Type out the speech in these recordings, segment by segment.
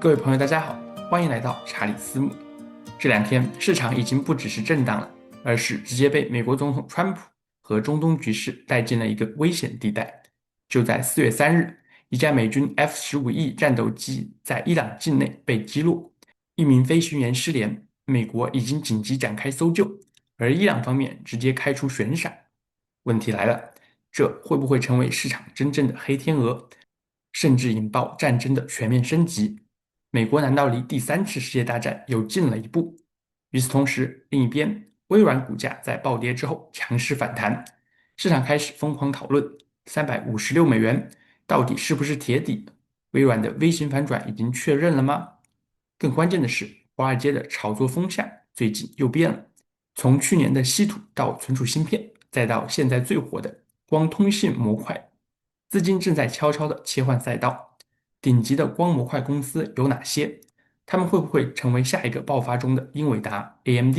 各位朋友，大家好，欢迎来到查理斯木。这两天市场已经不只是震荡了，而是直接被美国总统川普和中东局势带进了一个危险地带。就在4月3日，一架美军 F-15E 战斗机在伊朗境内被击落，一名飞行员失联，美国已经紧急展开搜救，而伊朗方面直接开出悬赏。问题来了，这会不会成为市场真正的黑天鹅，甚至引爆战争的全面升级？美国难道离第三次世界大战又近了一步？与此同时，另一边，微软股价在暴跌之后强势反弹，市场开始疯狂讨论$356到底是不是铁底？微软的 V 型反转已经确认了吗？更关键的是，华尔街的炒作风向最近又变了，从去年的稀土到存储芯片，再到现在最火的光通信模块，资金正在悄悄地切换赛道。顶级的光模块公司有哪些？他们会不会成为下一个爆发中的英伟达、AMD？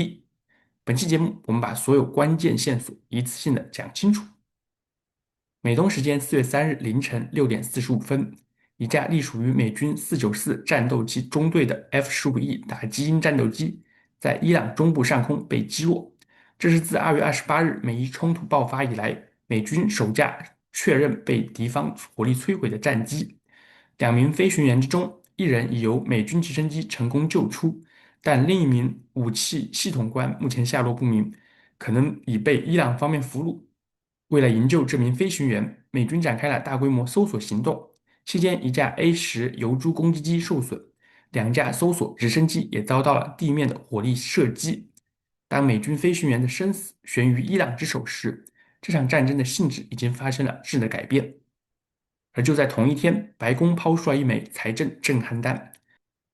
本期节目，我们把所有关键线索一次性的讲清楚。美东时间4月3日凌晨6点45分，一架隶属于美军494战斗机中队的 F-15E 打击鹰战斗机在伊朗中部上空被击落。这是自2月28日美伊冲突爆发以来，美军首架确认被敌方火力摧毁的战机。两名飞行员之中，一人已由美军直升机成功救出，但另一名武器系统官目前下落不明，可能已被伊朗方面俘虏。为了营救这名飞行员，美军展开了大规模搜索行动。期间，一架 A-10游猪攻击机受损，两架搜索直升机也遭到了地面的火力射击。当美军飞行员的生死悬于伊朗之手时，这场战争的性质已经发生了质的改变。而就在同一天，白宫抛出了一枚财政震撼弹，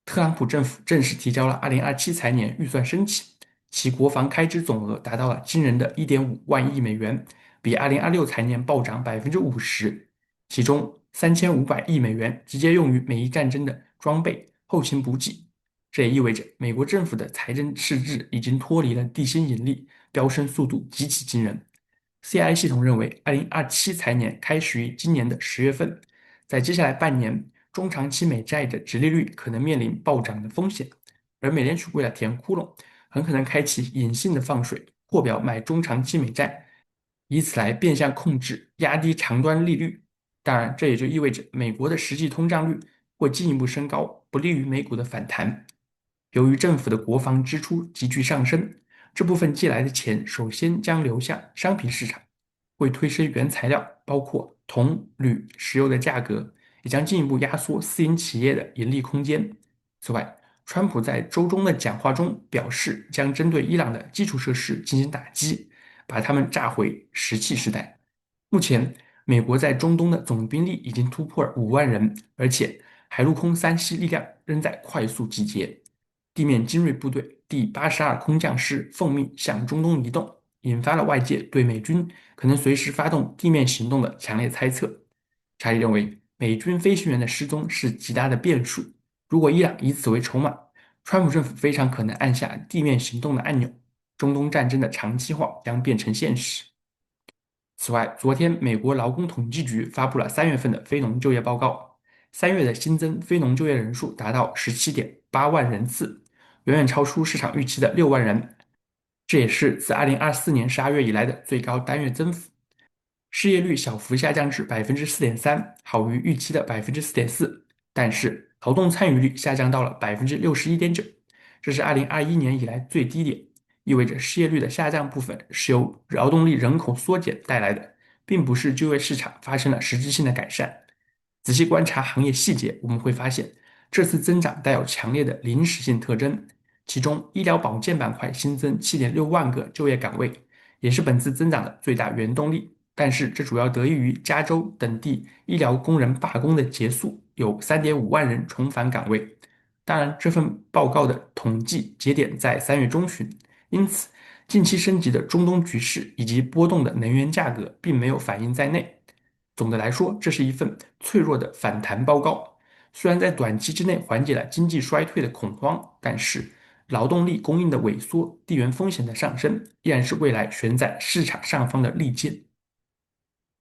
特朗普政府正式提交了2027财年预算申请，其国防开支总额达到了惊人的1.5万亿美元，比2026财年暴涨50%，其中3500亿美元直接用于美伊战争的装备、后勤补给。这也意味着美国政府的财政赤字已经脱离了地心引力，飙升速度极其惊人。CI 系统认为，2027财年开始于今年的10月份，在接下来半年，中长期美债的殖利率可能面临暴涨的风险，而美联储为了填窟窿，很可能开启隐性的放水，扩表买中长期美债，以此来变相控制、压低长端利率。当然，这也就意味着美国的实际通胀率会进一步升高，不利于美股的反弹。由于政府的国防支出急剧上升，这部分借来的钱首先将流向商品市场，会推升原材料，包括铜、铝、石油的价格，也将进一步压缩私营企业的盈利空间。此外，川普在周中的讲话中表示，将针对伊朗的基础设施进行打击，把他们炸回石器时代。目前，美国在中东的总兵力已经突破了5万人，而且海陆空三栖力量仍在快速集结。地面精锐部队第82空降师奉命向中东移动，引发了外界对美军可能随时发动地面行动的强烈猜测。查理认为，美军飞行员的失踪是极大的变数。如果伊朗以此为筹码，川普政府非常可能按下地面行动的按钮，中东战争的长期化将变成现实。此外，昨天美国劳工统计局发布了3月份的非农就业报告，3月的新增非农就业人数达到17.8万人次，远远超出市场预期的6万人，这也是自2024年12月以来的最高单月增幅。失业率小幅下降至4.3%，好于预期的4.4%，但是劳动参与率下降到了61.9%，这是2021年以来最低点。意味着失业率的下降部分是由劳动力人口缩减带来的，并不是就业市场发生了实质性的改善。仔细观察行业细节，我们会发现这次增长带有强烈的临时性特征。其中，医疗保健板块新增7.6万个就业岗位，也是本次增长的最大原动力。但是，这主要得益于加州等地医疗工人罢工的结束，有3.5万人重返岗位。当然，这份报告的统计节点在3月中旬。因此，近期升级的中东局势以及波动的能源价格并没有反映在内。总的来说，这是一份脆弱的反弹报告。虽然在短期之内缓解了经济衰退的恐慌，但是劳动力供应的萎缩、地缘风险的上升，依然是未来悬在市场上方的利剑。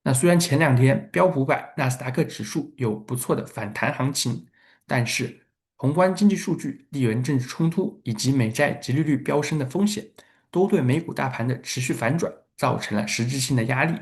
那虽然前2天标普500、纳斯达克指数有不错的反弹行情，但是宏观经济数据、地缘政治冲突以及美债及利率飙升的风险，都对美股大盘的持续反转造成了实质性的压力。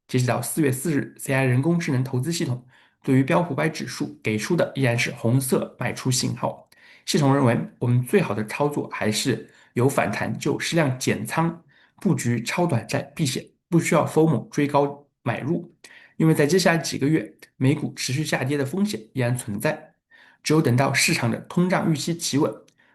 截止到4月4日，CI 人工智能投资系统对于标普百指数给出的依然是红色卖出信号。系统认为，我们最好的操作还是有反弹就适量减仓，布局超短债避险，不需要 FOMO 追高买入。因为在接下来几个月，美股持续下跌的风险依然存在。只有等到市场的通胀预期企稳，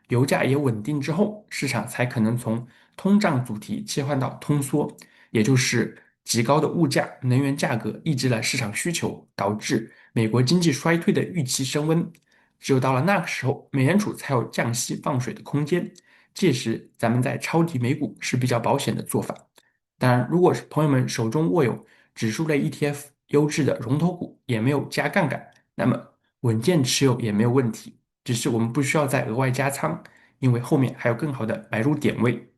油价也稳定之后，市场才可能从通胀主题切换到通缩，也就是极高的物价、能源价格抑制了市场需求，导致美国经济衰退的预期升温。只有到了那个时候，美联储才有降息放水的空间。届时，咱们再抄底美股是比较保险的做法。当然，如果是朋友们手中握有指数类 ETF 优质的龙头股，也没有加杠杆，那么稳健持有也没有问题。只是我们不需要再额外加仓，因为后面还有更好的买入点位。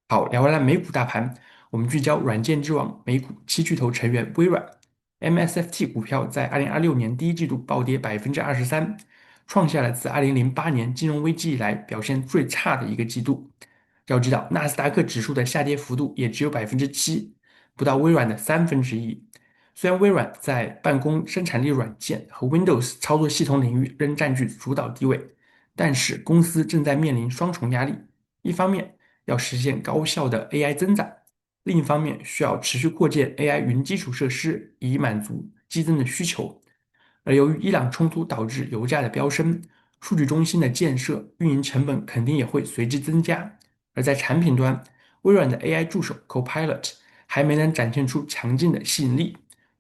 好，聊完了美股大盘，我们聚焦软件之王美股七巨头成员微软。MSFT 股票在2026年第一季度暴跌23%，创下了自2008年金融危机以来表现最差的一个季度。要知道，纳斯达克指数的下跌幅度也只有7%，不到微软的1/3。虽然微软在办公生产力软件和 Windows 操作系统领域仍占据主导地位，但是公司正在面临双重压力：一方面要实现高效的 AI 增长，另一方面需要持续扩建 AI 云基础设施，以满足激增的需求。而由于伊朗冲突导致油价的飙升，数据中心的建设运营成本肯定也会随之增加。而在产品端，微软的 AI 助手 Copilot 还没能展现出强劲的吸引力，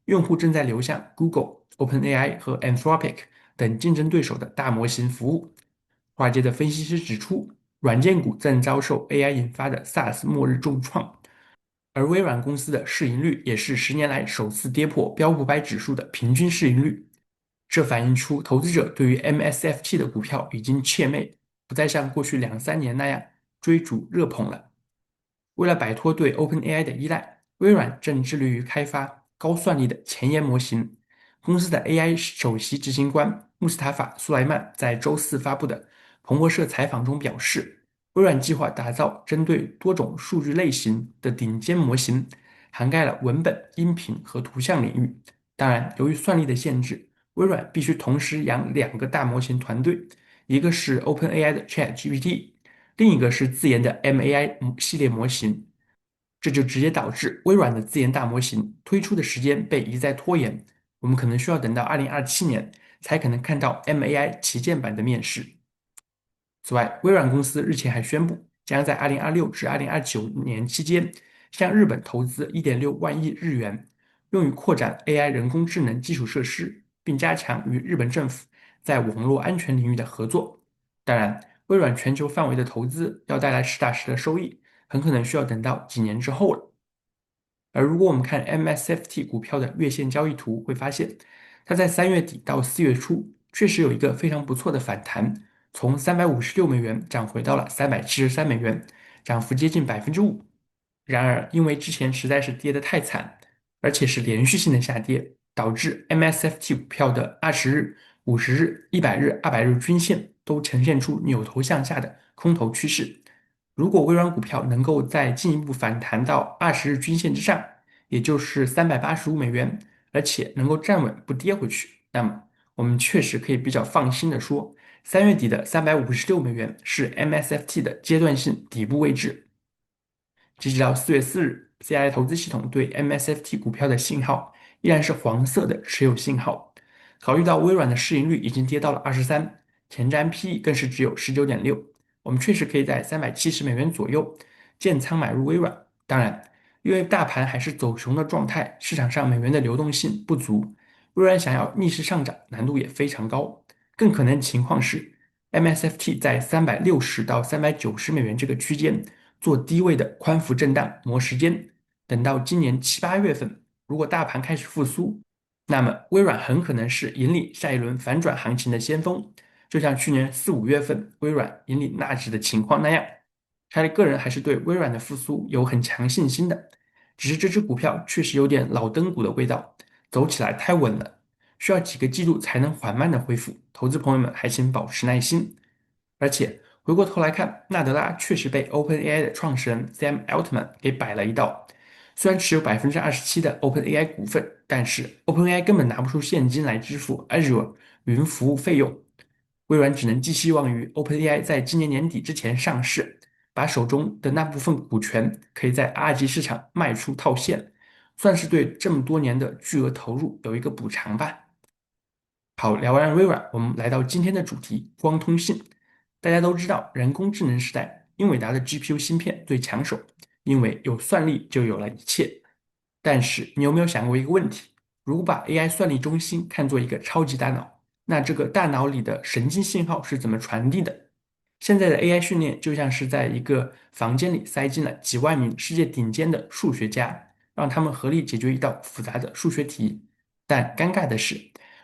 用户正在流向 Google、OpenAI 和 Anthropic 等竞争对手的大模型服务。华尔街的分析师指出，软件股正遭受 AI 引发的 SaaS 末日重创，而微软公司的市盈率也是10年来首次跌破标普百指数的平均市盈率。这反映出投资者对于 MSFT 的股票已经怯魅，不再像过去2、3年那样追逐热捧了。为了摆脱对 OpenAI 的依赖，微软正致力于开发高算力的前沿模型。公司的 AI 首席执行官穆斯塔法·苏莱曼在周四发布的彭博社采访中表示，微软计划打造针对多种数据类型的顶尖模型，涵盖了文本、音频和图像领域。当然，由于算力的限制，微软必须同时养2个大模型团队，一个是 OpenAI 的 ChatGPT，另一个是自研的 MAI 系列模型。这就直接导致微软的自研大模型推出的时间被一再拖延，我们可能需要等到2027年才可能看到 MAI 旗舰版的面世。此外，微软公司日前还宣布，将在2026至2029年期间向日本投资1.6万亿日元，用于扩展 AI 人工智能基础设施，并加强与日本政府在网络安全领域的合作。当然，微软全球范围的投资要带来实打实的收益，很可能需要等到几年之后了。而如果我们看 MSFT 股票的月线交易图，会发现它在3月底到4月初确实有一个非常不错的反弹，从356美元涨回到了373美元，涨幅接近5%。然而，因为之前实在是跌得太惨，而且是连续性的下跌，导致 MSFT 股票的20日、50日、100日、200日均线都呈现出扭头向下的空头趋势。如果微软股票能够再进一步反弹到20日均线之上，也就是385美元，而且能够站稳不跌回去，那么我们确实可以比较放心的说，3月底的356美元是 MSFT 的阶段性底部位置。截止到4月4日，CI 投资系统对 MSFT 股票的信号依然是黄色的持有信号。考虑到微软的市盈率已经跌到了23，前瞻 PE 更是只有19.6，我们确实可以在370美元左右建仓买入微软。当然，因为大盘还是走熊的状态，市场上美元的流动性不足，微软想要逆势上涨难度也非常高。更可能情况是，MSFT 在360到390美元这个区间做低位的宽幅震荡磨时间，等到今年7、8月份，如果大盘开始复苏，那么微软很可能是引领下一轮反转行情的先锋，就像去年4、5月份微软引领纳指的情况那样。查理个人还是对微软的复苏有很强信心的，只是这只股票确实有点老登股的味道，走起来太稳了。需要几个季度才能缓慢的恢复，投资朋友们还请保持耐心。而且回过头来看，纳德拉确实被 OpenAI 的创始人 Sam Altman 给摆了一道。虽然持有27%的 OpenAI 股份，但是 OpenAI 根本拿不出现金来支付 Azure 云服务费用。微软只能寄希望于 OpenAI 在今年年底之前上市，把手中的那部分股权可以在 R 级市场卖出套现，算是对这么多年的巨额投入有一个补偿吧。好，聊完微软，我们来到今天的主题——光通信。大家都知道，人工智能时代，英伟达的 GPU 芯片最抢手，因为有算力就有了一切。但是，你有没有想过一个问题？如果把 AI 算力中心看作一个超级大脑，那这个大脑里的神经信号是怎么传递的？现在的 AI 训练就像是在一个房间里塞进了几万名世界顶尖的数学家，让他们合力解决一道复杂的数学题。但尴尬的是，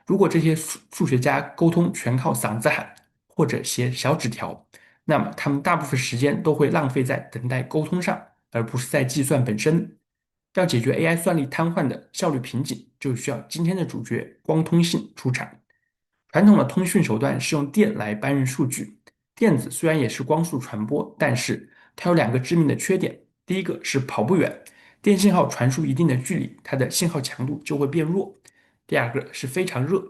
如果这些数学家沟通全靠嗓子喊或者写小纸条，那么他们大部分时间都会浪费在等待沟通上，而不是在计算本身。要解决 AI 算力瘫痪的效率瓶颈，就需要今天的主角光通信出场。传统的通讯手段是用电来搬运数据，电子虽然也是光速传播，但是它有两个致命的缺点。第一个是跑不远，电信号传输一定的距离，它的信号强度就会变弱。第二个是非常热，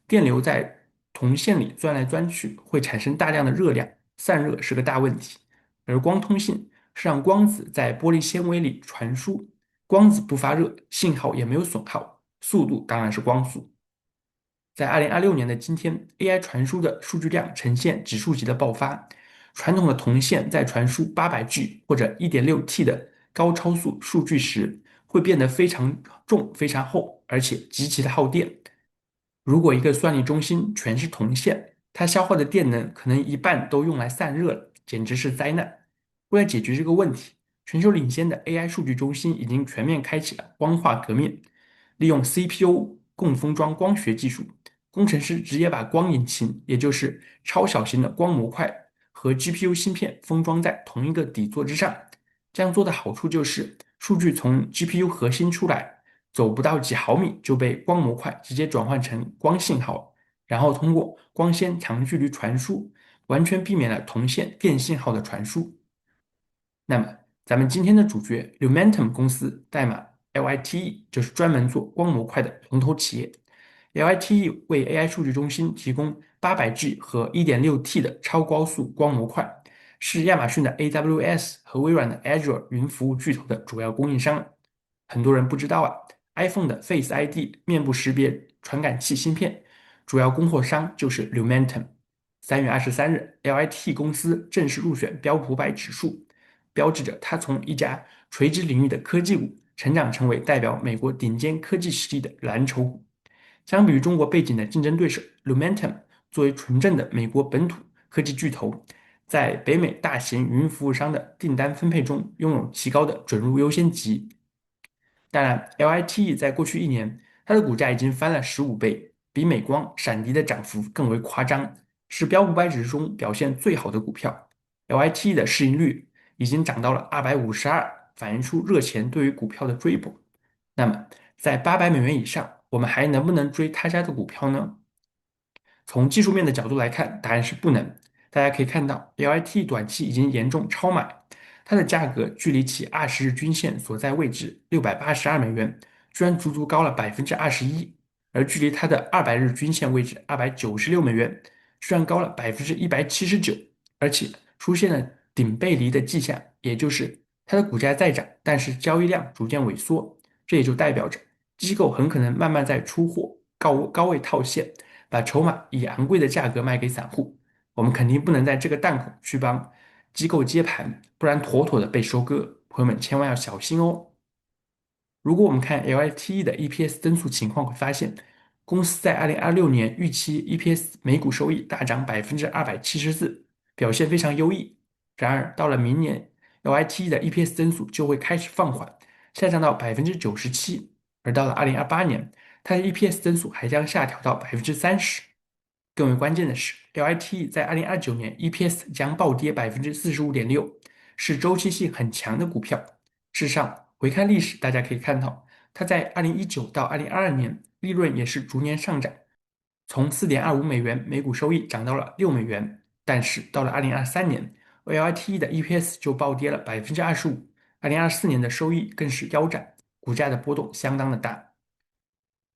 电流在铜线里钻来钻去，会产生大量的热量，散热是个大问题。而光通信是让光子在玻璃纤维里传输，光子不发热，信号也没有损耗，速度当然是光速。在2026年的今天，AI 传输的数据量呈现指数级的爆发。传统的铜线在传输800G 或者1.6T 的高超速数据时，会变得非常重、非常厚，而且极其的耗电。如果一个算力中心全是铜线，它消耗的电能可能一半都用来散热了，简直是灾难。为了解决这个问题，全球领先的 AI 数据中心已经全面开启了光化革命，利用 CPU 共封装光学技术，工程师直接把光引擎，也就是超小型的光模块和 GPU 芯片封装在同一个底座之上。这样做的好处就是，数据从 GPU 核心出来，走不到几毫米就被光模块直接转换成光信号，然后通过光纤长距离传输，完全避免了铜线电信号的传输。那么，咱们今天的主角 Lumentum 公司代码 LITE 就是专门做光模块的龙头企业。LITE 为 AI 数据中心提供800G 和1.6T 的超高速光模块，是亚马逊的 AWS 和微软的 Azure 云服务巨头的主要供应商。很多人不知道啊，iPhone 的 Face ID 面部识别传感器芯片主要供货商就是 Lumentum。3月23日，LITE 公司正式入选标普500指数，标志着它从一家垂直领域的科技股成长成为代表美国顶尖科技实力的蓝筹股。相比于中国背景的竞争对手 Lumentum，作为纯正的美国本土科技巨头，在北美大型云服务商的订单分配中拥有极高的准入优先级。当然，LITE 在过去一年，它的股价已经翻了15倍，比美光、闪迪的涨幅更为夸张，是标普500指数中表现最好的股票。LITE 的市盈率已经涨到了252，反映出热钱对于股票的追捧。那么，在800美元以上，我们还能不能追他家的股票呢？从技术面的角度来看，答案是不能。大家可以看到，LIT 短期已经严重超买，它的价格距离其20日均线所在位置682美元，居然足足高了21%，而距离它的200日均线位置296美元，居然高了179%，而且出现了顶背离的迹象，也就是它的股价在涨，但是交易量逐渐萎缩，这也就代表着机构很可能慢慢在出货，高位套现。把筹码以昂贵的价格卖给散户，我们肯定不能在这个档口去帮机构接盘，不然妥妥的被收割。朋友们千万要小心哦。如果我们看 LITE 的 EPS 增速情况，会发现公司在2026年预期 EPS 每股收益大涨274%，表现非常优异。然而到了明年，LITE 的 EPS 增速就会开始放缓，下降到97%，而到了2028年，它的 EPS 增速还将下调到30%。更为关键的是，LITE 在2029年 EPS 将暴跌45.6%，是周期性很强的股票。事实上，回看历史，大家可以看到，它在2019到2022年利润也是逐年上涨，从4.25美元每股收益涨到了6美元。但是到了2023年，LITE 的 EPS 就暴跌了25%，2024年的收益更是腰斩，股价的波动相当的大。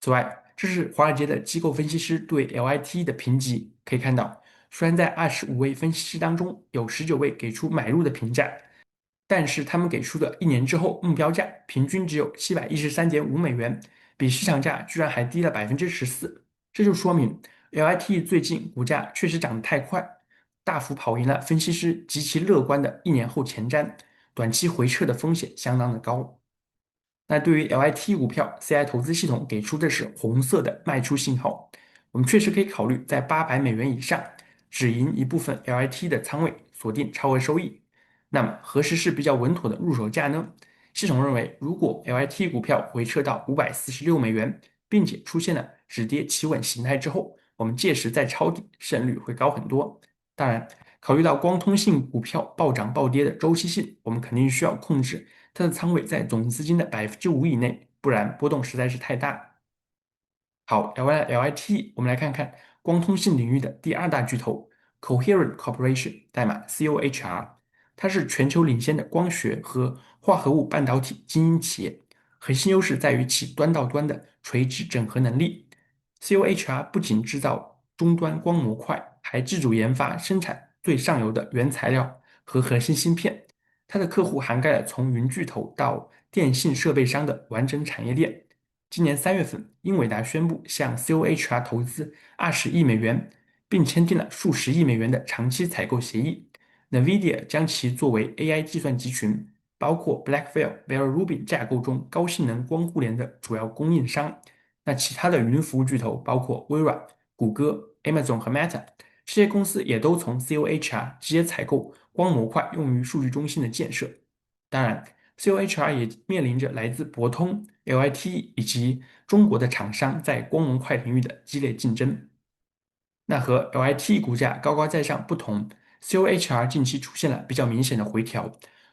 此外，这是华尔街的机构分析师对 LITE 的评级，可以看到，虽然在25位分析师当中有19位给出买入的评价，但是他们给出的1年之后目标价平均只有713.5美元，比市场价居然还低了14%。这就说明 LITE 最近股价确实涨得太快，大幅跑赢了分析师极其乐观的1年后前瞻，短期回撤的风险相当的高。那对于 LIT 股票，CI 投资系统给出的是红色的卖出信号，我们确实可以考虑在800美元以上止盈一部分 LIT 的仓位，锁定超额收益。那么何时是比较稳妥的入手价呢？系统认为，如果 LIT 股票回撤到546美元，并且出现了止跌企稳形态之后，我们届时再抄底，胜率会高很多。当然，考虑到光通信股票暴涨暴跌的周期性，我们肯定需要控制它的仓位在总资金的5%以内，不然波动实在是太大。好，聊完了 LIT，我们来看看光通信领域的第二大巨头 Coherent Corporation，代码 COHR，它是全球领先的光学和化合物半导体精英企业，核心优势在于其端到端的垂直整合能力。COHR 不仅制造终端光模块，还自主研发生产最上游的原材料和核心芯片。它的客户涵盖了从云巨头到电信设备商的完整产业链。今年3月份，英伟达宣布向 COHR 投资20亿美元，并签订了数十亿美元的长期采购协议。NVIDIA 将其作为 AI 计算集群，包括 Blackwell、Vera Rubin 架构中高性能光互联的主要供应商。那其他的云服务巨头包括微软、谷歌、Amazon 和 Meta，这些公司也都从 COHR 直接采购光模块用于数据中心的建设。当然，COHR 也面临着来自博通、LIT 以及中国的厂商在光模块领域的激烈竞争。那和 LIT 股价高高在上不同，COHR 近期出现了比较明显的回调，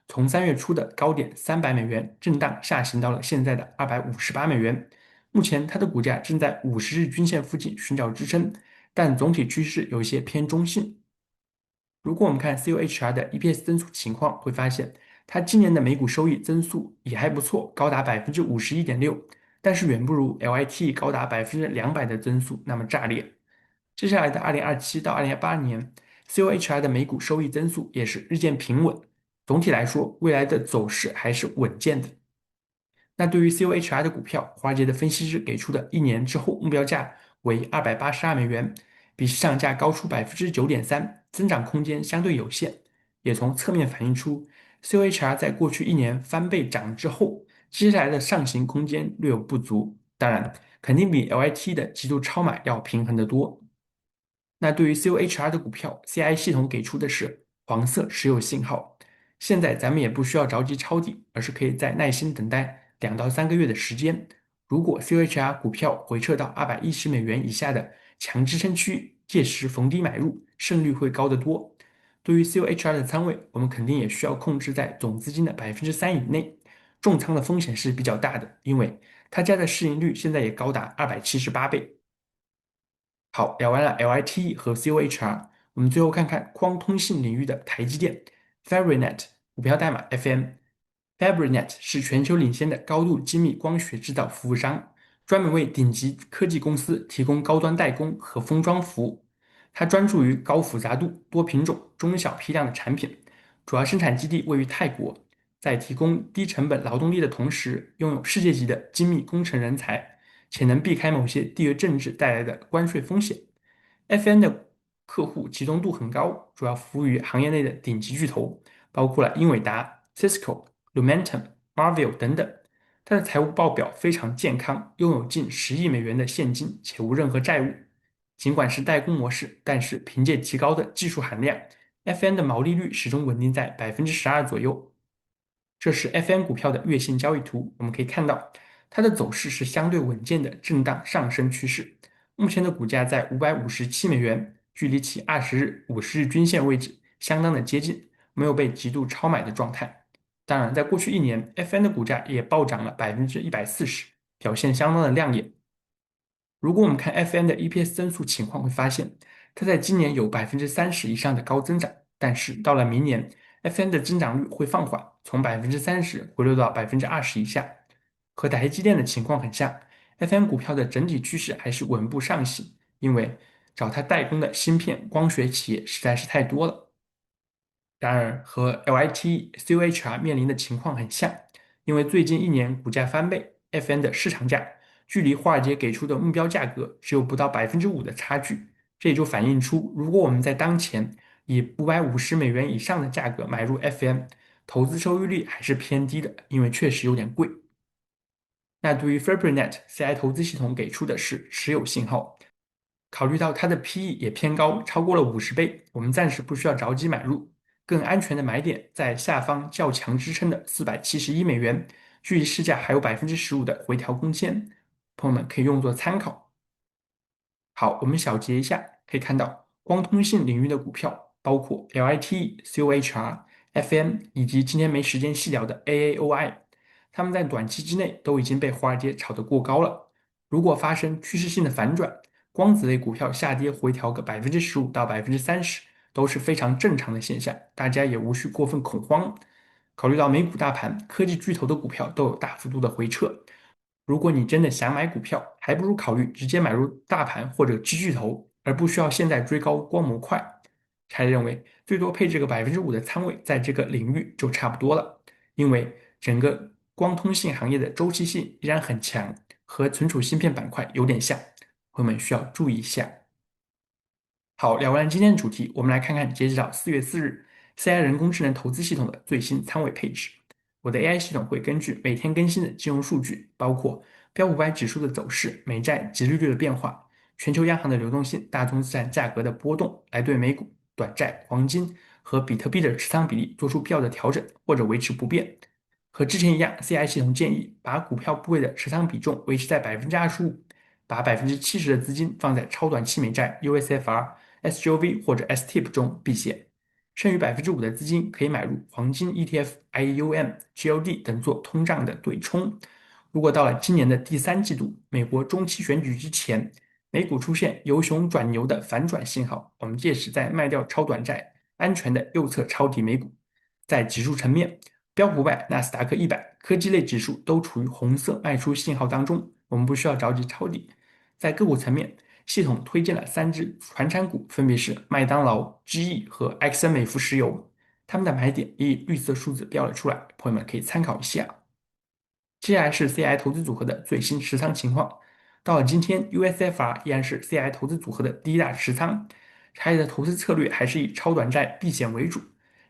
从3月初的高点300美元震荡下行到了现在的258美元。目前它的股价正在50日均线附近寻找支撑，但总体趋势有些偏中性。如果我们看 COHR 的 EPS 增速情况，会发现它今年的每股收益增速也还不错，高达51.6%，但是远不如 LIT 高达200%的增速那么炸裂。接下来的2027到2028年，COHR 的每股收益增速也是日渐平稳。总体来说，未来的走势还是稳健的。那对于 COHR 的股票，华尔街的分析师给出的1年之后目标价为282美元，比市场价高出9.3%，增长空间相对有限，也从侧面反映出 COHR 在过去1年翻倍涨之后，接下来的上行空间略有不足。当然，肯定比 LIT 的极度超买要平衡得多。那对于 COHR 的股票，CI 系统给出的是黄色持有信号。现在咱们也不需要着急抄底，而是可以再耐心等待2到3个月的时间。如果 COHR 股票回撤到210美元以下的强支撑区，届时逢低买入，胜率会高得多。对于 COHR 的仓位，我们肯定也需要控制在总资金的3%以内，重仓的风险是比较大的，因为他家的市盈率现在也高达278倍。好，聊完了 LIT 和 COHR，我们最后看看光通信领域的台积电 Fabrinet 股票代码 FM。Fabrinet 是全球领先的高度精密光学制造服务商，专门为顶级科技公司提供高端代工和封装服务。它专注于高复杂度、多品种、中小批量的产品，主要生产基地位于泰国，在提供低成本劳动力的同时，拥有世界级的精密工程人才。且能避开某些地缘政治带来的关税风险。FN 的客户集中度很高，主要服务于行业内的顶级巨头，包括了英伟达、Cisco、Lumentum、Marvell 等等。它的财务报表非常健康，拥有近10亿美元的现金，且无任何债务。尽管是代工模式，但是凭借极高的技术含量，FN 的毛利率始终稳定在12%左右。这是 FN 股票的月线交易图，我们可以看到它的走势是相对稳健的震荡上升趋势。目前的股价在557美元，距离其20日、50日均线位置相当的接近，没有被极度超买的状态。当然，在过去1年，FN 的股价也暴涨了140%，表现相当的亮眼。如果我们看 FN 的 EPS 增速情况，会发现它在今年有30%以上的高增长，但是到了明年，FN 的增长率会放缓，从30%回落到20%以下。和台积电的情况很像，FN 股票的整体趋势还是稳步上行，因为找它代工的芯片光学企业实在是太多了。然而，和 LIT、COHR 面临的情况很像，因为最近一年股价翻倍，FN 的市场价距离华尔街给出的目标价格只有不到5%的差距，这也就反映出，如果我们在当前以$550以上的价格买入 FM，投资收益率还是偏低的，因为确实有点贵。那对于 Fabrinet CI 投资系统给出的是持有信号，考虑到它的 PE 也偏高，超过了50倍，我们暂时不需要着急买入。更安全的买点在下方较强支撑的$471，距离市价还有15%的回调空间，朋友们可以用作参考。好，我们小结一下，可以看到光通信领域的股票包括 LIT、COHR、FM 以及今天没时间细聊的 AAOI，它们在短期之内都已经被华尔街炒得过高了。如果发生趋势性的反转，光子类股票下跌回调个15%到30%，都是非常正常的现象，大家也无需过分恐慌。考虑到美股大盘，科技巨头的股票都有大幅度的回撤，如果你真的想买股票，还不如考虑直接买入大盘或者巨头，而不需要现在追高光模块。查理认为，最多配置个5%的仓位，在这个领域就差不多了，因为整个光通信行业的周期性依然很强，和存储芯片板块有点像，朋友们需要注意一下。好，聊完今天的主题，我们来看看截止到4月4日，CI 人工智能投资系统的最新仓位配置。我的 AI 系统会根据每天更新的金融数据，包括标普500指数的走势、美债及利率的变化、全球央行的流动性、大宗资产价格的波动，来对美股、短债、黄金和比特币的持仓比例做出必要的调整或者维持不变。和之前一样，CI 系统建议把股票部位的持仓比重维持在25%，把70%的资金放在超短期美债 USFR、SGOV 或者 STIP 中避险，剩余5%的资金可以买入黄金 ETF、IEUM、GLD 等做通胀的对冲。如果到了今年的第三季度，美国中期选举之前，美股出现由熊转牛的反转信号，我们届时再卖掉超短债，安全的右侧抄底美股。在指数层面，标普500、纳斯达克100科技类指数都处于红色卖出信号当中，我们不需要着急抄底。在个股层面，系统推荐了3只传产股，分别是麦当劳、GE 和埃克森美孚石油，他们的买点以绿色数字标了出来，朋友们可以参考一下。接下来是 CI 投资组合的最新持仓情况。到了今天，USFR 依然是 CI 投资组合的第一大持仓。查理的投资策略还是以超短债避险为主。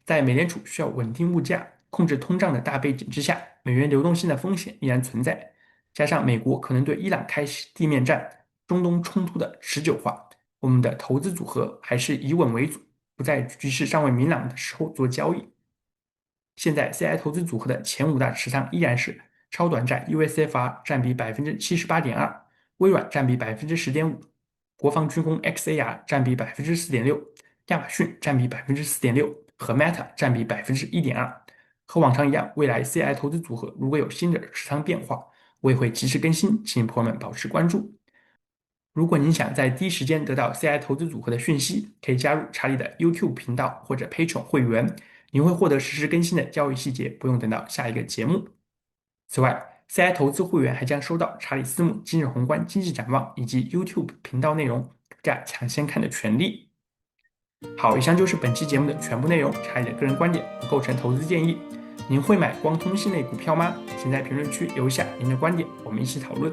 在美联储需要稳定物价、控制通胀的大背景之下，美元流动性的风险依然存在。加上美国可能对伊朗开始地面战，中东冲突的持久化，我们的投资组合还是以稳为主，不在局势尚未明朗的时候做交易。现在 CI 投资组合的前5大持仓依然是超短债 USFR 占比78.2%，微软占比10.5%，国防军工 XAR 占比4.6%，亚马逊占比4.6%，和 Meta 占比1.2%。和往常一样，未来 CI 投资组合如果有新的持仓变化，我也会及时更新，请朋友们保持关注。如果您想在第一时间得到 CI 投资组合的讯息，可以加入查理的 YouTube 频道或者 Patreon 会员，您会获得实时更新的交易细节，不用等到下一个节目。此外，CI 投资会员还将收到查理斯姆今日宏观经济展望以及 YouTube 频道内容独家抢先看的权利。好，以上就是本期节目的全部内容，查理的个人观点不构成投资建议。您会买光通信类股票吗？请在评论区留下您的观点，我们一起讨论。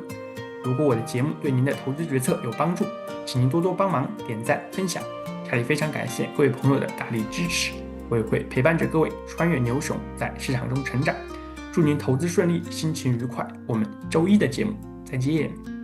如果我的节目对您的投资决策有帮助，请您多多帮忙点赞分享。查理非常感谢各位朋友的大力支持，我也会陪伴着各位穿越牛熊，在市场中成长。祝您投资顺利，心情愉快。我们周一的节目再见。